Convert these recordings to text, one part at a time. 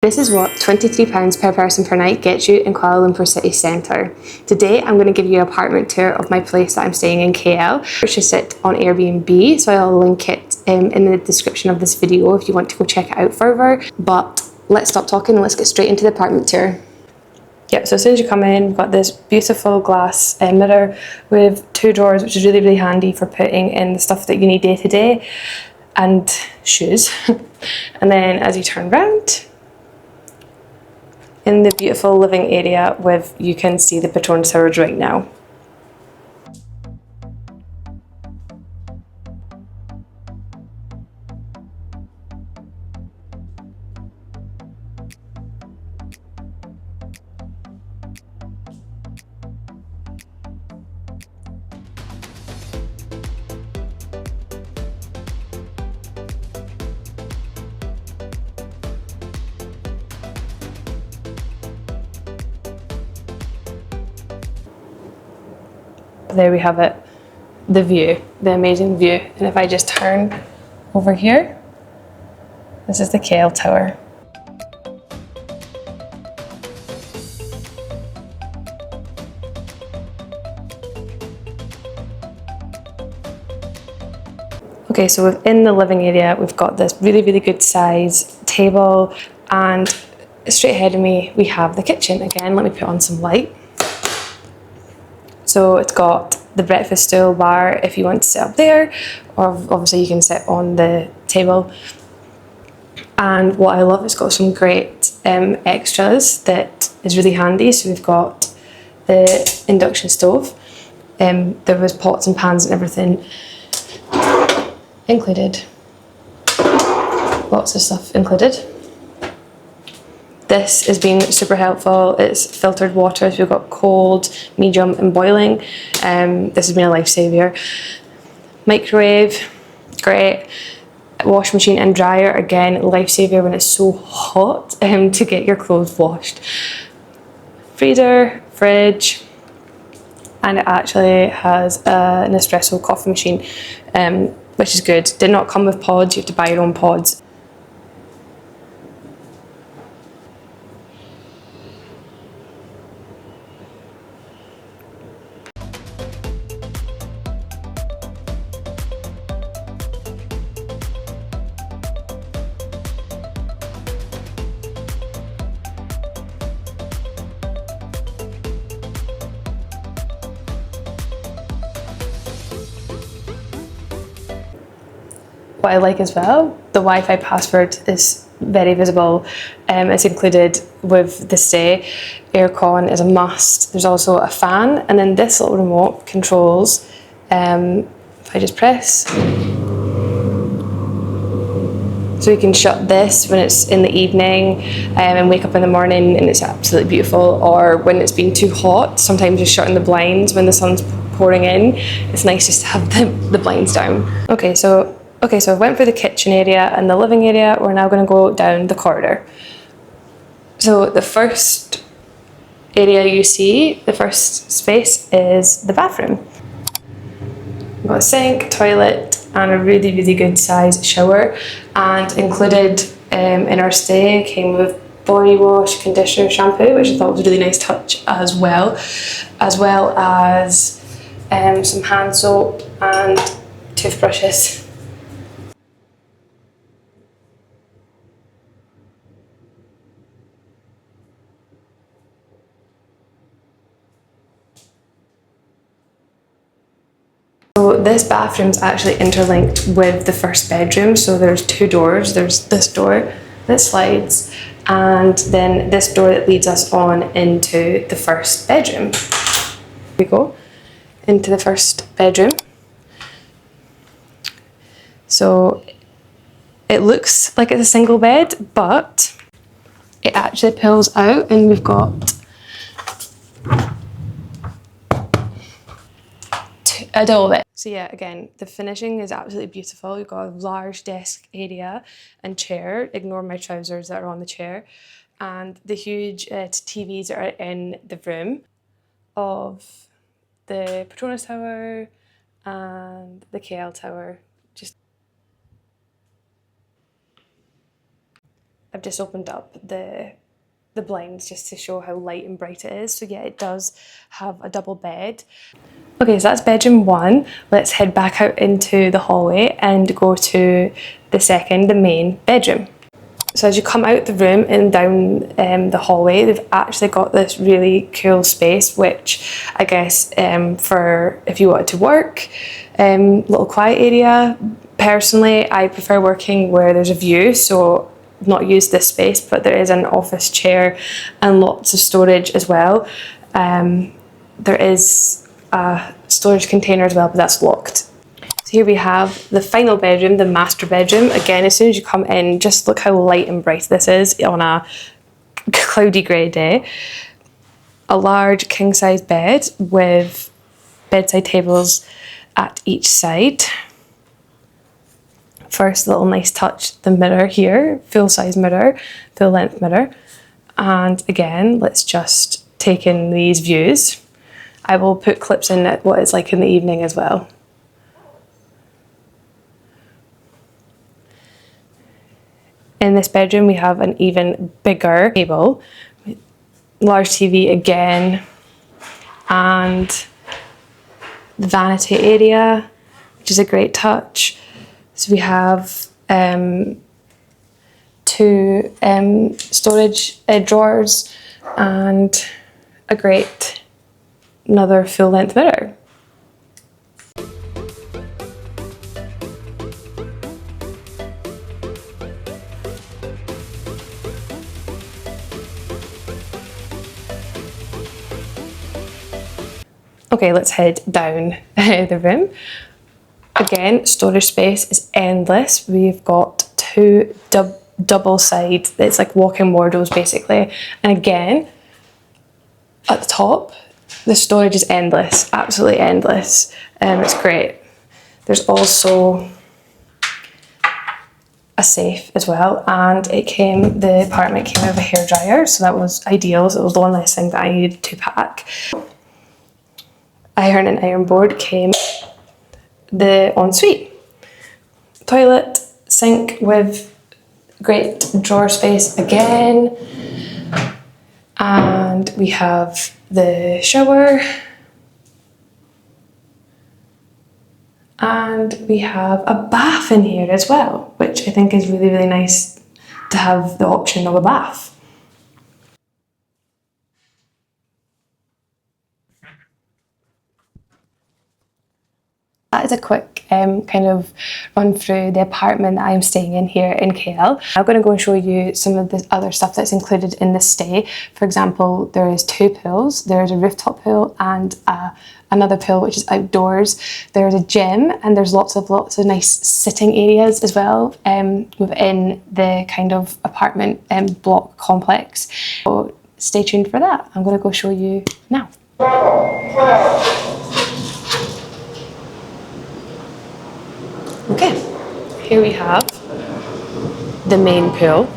This is what £23 per person per night gets you in Kuala Lumpur city centre. Today I'm going to give you an apartment tour of my place that I'm staying in KL. Purchase it on Airbnb, so I'll link it in the description of this video if you want to go check it out further. But let's stop talking and let's get straight into the apartment tour. Yep, so as soon as you come in, we've got this beautiful glass mirror with two drawers, which is really, really handy for putting in the stuff that you need day to day, and shoes. And then as you turn around, in the beautiful living area you can see the Petronas Towers right now. There we have it, the view, the amazing view. And if I just turn over here, this is the KL Tower. Okay, so within the living area, we've got this really, really good size table, and straight ahead of me, we have the kitchen. Again, let me put on some light. So it's got the breakfast stool bar if you want to sit up there, or obviously you can sit on the table. And what I love, it's got some great extras that is really handy. So we've got the induction stove. There was pots and pans and everything included. Lots of stuff included. This has been super helpful. It's filtered water, so we've got cold, medium and boiling. This has been a lifesaver. Microwave, great. Wash machine and dryer, again, lifesaver when it's so hot to get your clothes washed. Freezer, fridge, and it actually has an espresso coffee machine, which is good. Did not come with pods, you have to buy your own pods. What I like as well, the Wi-Fi password is very visible. It's included with the stay. Aircon is a must. There's also a fan, and then this little remote controls, if I just press, so you can shut this when it's in the evening and wake up in the morning and it's absolutely beautiful, or when it's been too hot, sometimes just shutting the blinds when the sun's pouring in. It's nice just to have the blinds down. Okay, so I went through the kitchen area and the living area. We're now going to go down the corridor. So the first area you see, the first space, is the bathroom. We've got a sink, toilet, and a really, really good size shower. And included in our stay came with body wash, conditioner, shampoo, which I thought was a really nice touch as well as some hand soap and toothbrushes. So this bathroom is actually interlinked with the first bedroom. So there's two doors. There's this door that slides, and then this door that leads us on into the first bedroom. Here we go into the first bedroom. So it looks like it's a single bed, but it actually pulls out, and we've got a double bed. So yeah, again, the finishing is absolutely beautiful. You've got a large desk area and chair. Ignore my trousers that are on the chair. And the huge TVs that are in the room of the Petronas Tower and the KL Tower. Just I've just opened up the blinds just to show how light and bright it is. So yeah, it does have a double bed. Okay, so that's bedroom 1. Let's head back out into the hallway and go to the main bedroom. So as you come out the room and down the hallway, they've actually got this really cool space, which I guess for if you wanted to work, little quiet area. Personally, I prefer working where there's a view, so I've not used this space, but there is an office chair and lots of storage as well. There is a storage container as well, but that's locked. So here we have the final bedroom, the master bedroom. Again, as soon as you come in, just look how light and bright this is on a cloudy grey day. A large king-size bed with bedside tables at each side. First little nice touch, the mirror here, full-size mirror, full-length mirror. And again, let's just take in these views. I will put clips in at what it's like in the evening as well. In this bedroom, we have an even bigger table, large TV again, and the vanity area, which is a great touch. So we have 2 storage drawers and another full-length mirror. Okay, let's head down the room. Again, storage space is endless. We've got 2 double side, it's like walk-in wardrobes basically. And again, at the top, the storage is endless, absolutely endless. It's great. There's also a safe as well, and the apartment came with a hairdryer, so that was ideal. So it was the one less thing that I needed to pack. Iron and iron board came the ensuite. Toilet, sink with great drawer space again. And we have the shower. And we have a bath in here as well, which I think is really, really nice to have the option of a bath. That is a quick kind of run through the apartment that I'm staying in here in KL. I'm going to go and show you some of the other stuff that's included in this stay. For example, there is 2 pools. There's a rooftop pool and another pool which is outdoors. There's a gym and there's lots of nice sitting areas as well within the kind of apartment block complex. So stay tuned for that. I'm going to go show you now. Okay, here we have the main pool.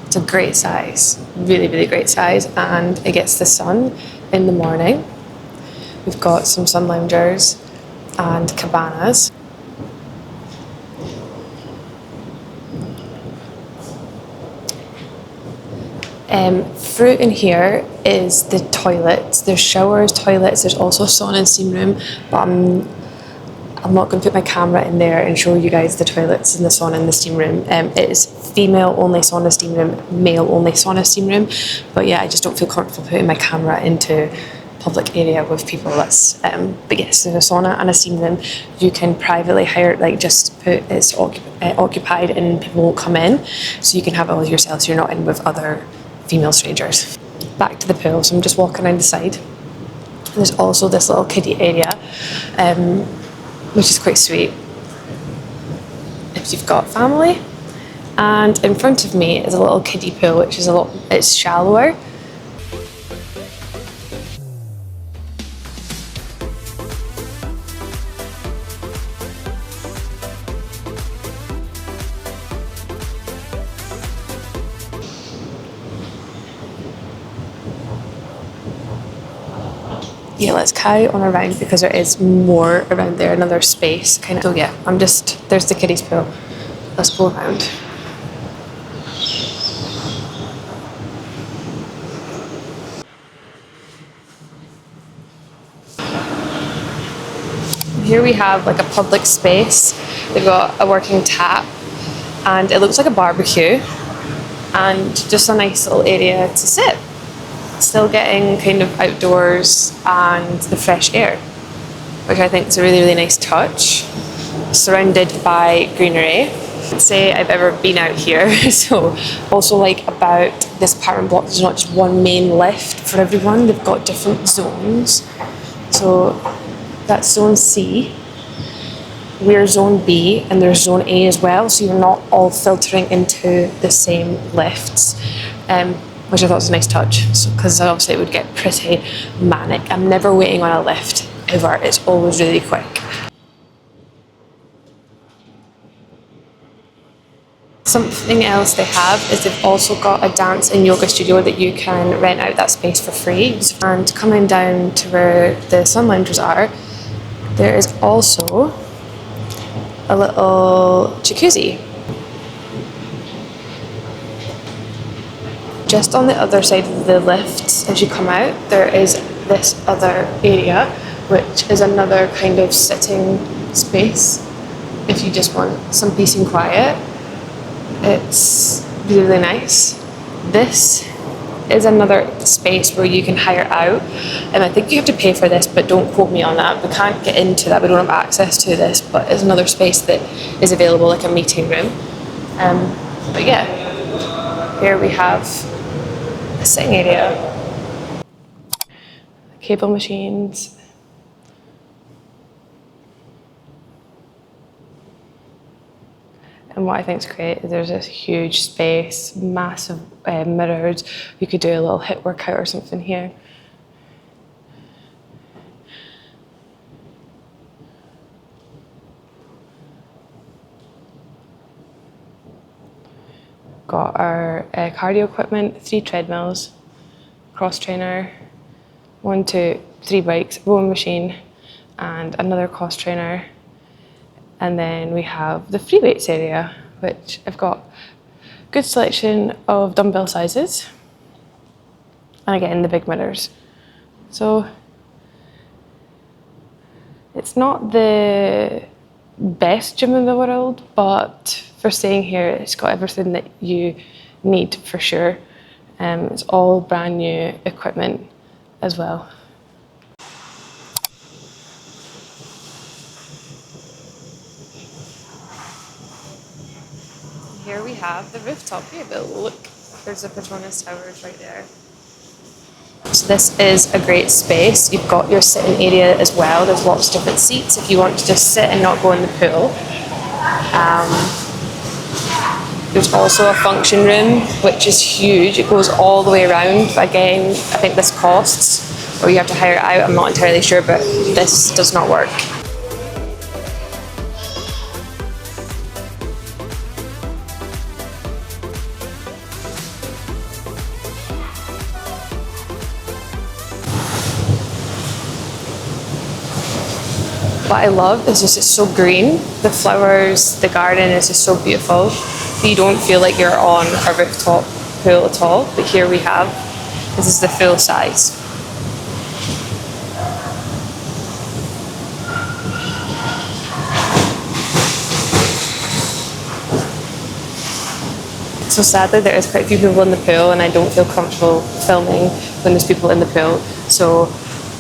It's a great size, really, really great size, and it gets the sun in the morning. We've got some sun loungers and cabanas. Through in here is the toilets. There's showers, toilets, there's also sauna and steam room, but I'm not going to put my camera in there and show you guys the toilets and the sauna and the steam room. It is female only sauna steam room, male only sauna steam room. But yeah, I just don't feel comfortable putting my camera into public area with people. But yes, there's a sauna and a steam room. You can privately hire, like just put it's occupied and people won't come in. So you can have it all yourself so you're not in with other female strangers. Back to the pool, so I'm just walking around the side. There's also this little kiddie area. Which is quite sweet if you've got family. And in front of me is a little kiddie pool, which is it's shallower. Yeah, let's carry on around because there is more around there, another space kind of. So yeah, there's the kiddies pool. Let's go around. Here we have like a public space. They've got a working tap and it looks like a barbecue and just a nice little area to sit. Still getting kind of outdoors and the fresh air, which I think is a really, really nice touch. Surrounded by greenery. I'd say I've ever been out here. So also like about this apartment block, there's not just one main lift for everyone. They've got different zones. So that's zone C. We're zone B and there's zone A as well. So you're not all filtering into the same lifts, which I thought was a nice touch. Because obviously it would get pretty manic. I'm never waiting on a lift ever. It's always really quick. Something else they have is they've also got a dance and yoga studio that you can rent out that space for free. And coming down to where the sun loungers are, there is also a little jacuzzi. Just on the other side of the lifts, as you come out, there is this other area, which is another kind of sitting space if you just want some peace and quiet. It's really nice. This is another space where you can hire out, and I think you have to pay for this, but don't quote me on that. We can't get into that, we don't have access to this, but it's another space that is available, like a meeting room. But yeah, here we have a sitting area. Cable machines. And what I think is great is there's this huge space, massive mirrors. You could do a little HIIT workout or something here. Got our cardio equipment, 3 treadmills, cross trainer, 3 bikes, rowing machine, and another cross trainer. And then we have the free weights area, which I've got good selection of dumbbell sizes. And again, the big mirrors. So it's not the best gym in the world, but for staying here, it's got everything that you need for sure. It's all brand new equipment as well. Here we have the rooftop view, but look, there's the Petronas Towers right there. So this is a great space. You've got your sitting area as well. There's lots of different seats if you want to just sit and not go in the pool. There's also a function room, which is huge. It goes all the way around. Again, I think this costs, or you have to hire it out. I'm not entirely sure, but this does not work. What I love is just it's so green. The flowers, the garden is just so beautiful. You don't feel like you're on a rooftop pool at all. But here we have, this is the full size. So sadly there is quite a few people in the pool and I don't feel comfortable filming when there's people in the pool. So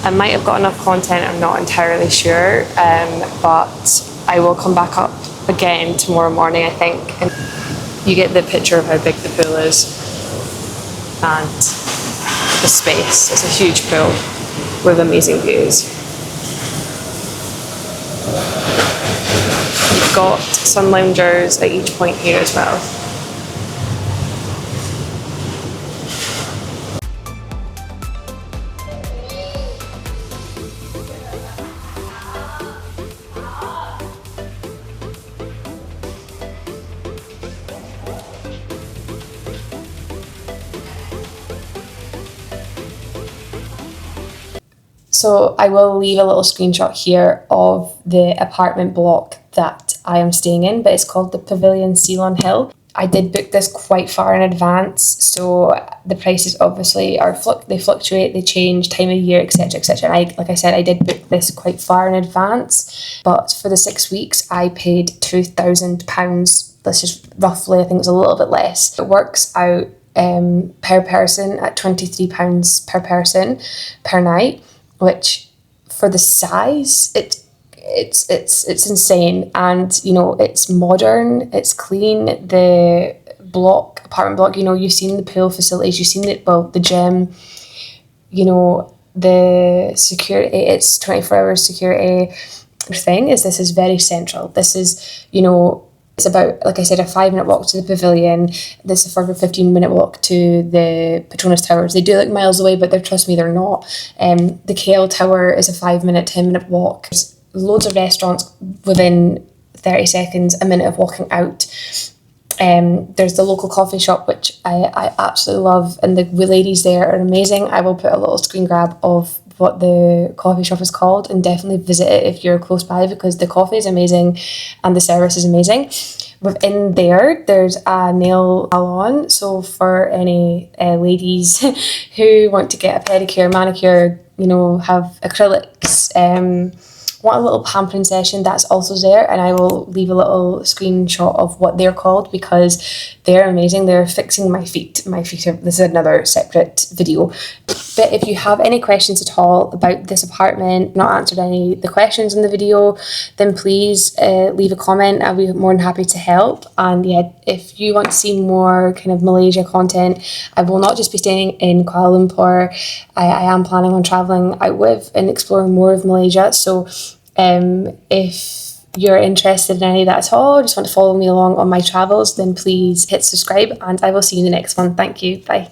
I might have got enough content, I'm not entirely sure, but I will come back up again tomorrow morning, I think, and you get the picture of how big the pool is and the space. It's a huge pool with amazing views. You've got sun loungers at each point here as well. So I will leave a little screenshot here of the apartment block that I am staying in, but it's called the Pavilion Ceylon Hill. I did book this quite far in advance, so the prices obviously they fluctuate, they change, time of year, etc, etc. And like I said, I did book this quite far in advance, but for the 6 weeks I paid £2,000. This is roughly, I think it's a little bit less. It works out per person at £23 per person per night, which for the size, it's insane. And you know, it's modern, it's clean. The apartment block, you know, you've seen the pool facilities, you've seen the gym, you know, the security, it's 24 hours security. The thing is, this is very central. This is, you know, it's about, like I said, a 5-minute walk to the pavilion. This is a further 15-minute walk to the Petronas Towers. They do look miles away, but trust me, they're not. The KL Tower is a 5-minute, 10-minute walk. There's loads of restaurants within 30 seconds, a minute of walking out. There's the local coffee shop, which I absolutely love, and the ladies there are amazing. I will put a little screen grab of what the coffee shop is called, and definitely visit it if you're close by, because the coffee is amazing and the service is amazing. Within there's a nail salon, so for any ladies who want to get a pedicure, manicure, you know, have acrylics, want a little pampering session, that's also there, and I will leave a little screenshot of what they're called, because they're amazing. They're fixing my feet. This is another separate video. But if you have any questions at all about this apartment, not answered any of the questions in the video, then please leave a comment. I'll be more than happy to help. And yeah, if you want to see more kind of Malaysia content, I will not just be staying in Kuala Lumpur. I am planning on travelling out with and exploring more of Malaysia. So if you're interested in any of that at all, just want to follow me along on my travels, then please hit subscribe, and I will see you in the next one. Thank you. Bye.